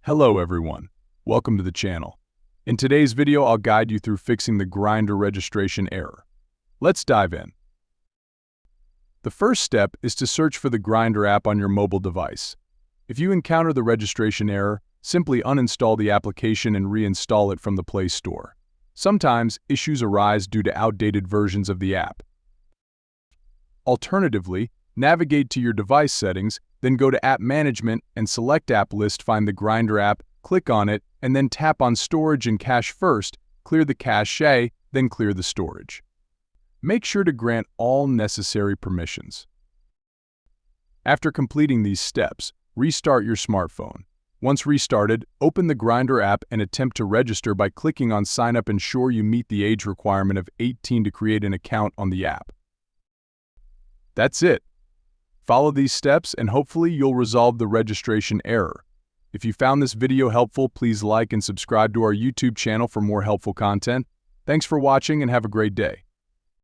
Hello everyone, welcome to the channel. In today's video, I'll guide you through fixing the Grindr registration error. Let's dive in. The first step is to search for the Grindr app on your mobile device. If you encounter the registration error, simply uninstall the application and reinstall it from the Play Store. Sometimes, issues arise due to outdated versions of the app. Alternatively, navigate to your device settings, then go to App Management and select App List, find the Grindr app, click on it, and then tap on Storage and Cache first, clear the cache, then clear the storage. Make sure to grant all necessary permissions. After completing these steps, restart your smartphone. Once restarted, open the Grindr app and attempt to register by clicking on Sign Up. Ensure you meet the age requirement of 18 to create an account on the app. That's it. Follow these steps and hopefully you'll resolve the registration error. If you found this video helpful, please like and subscribe to our YouTube channel for more helpful content. Thanks for watching and have a great day.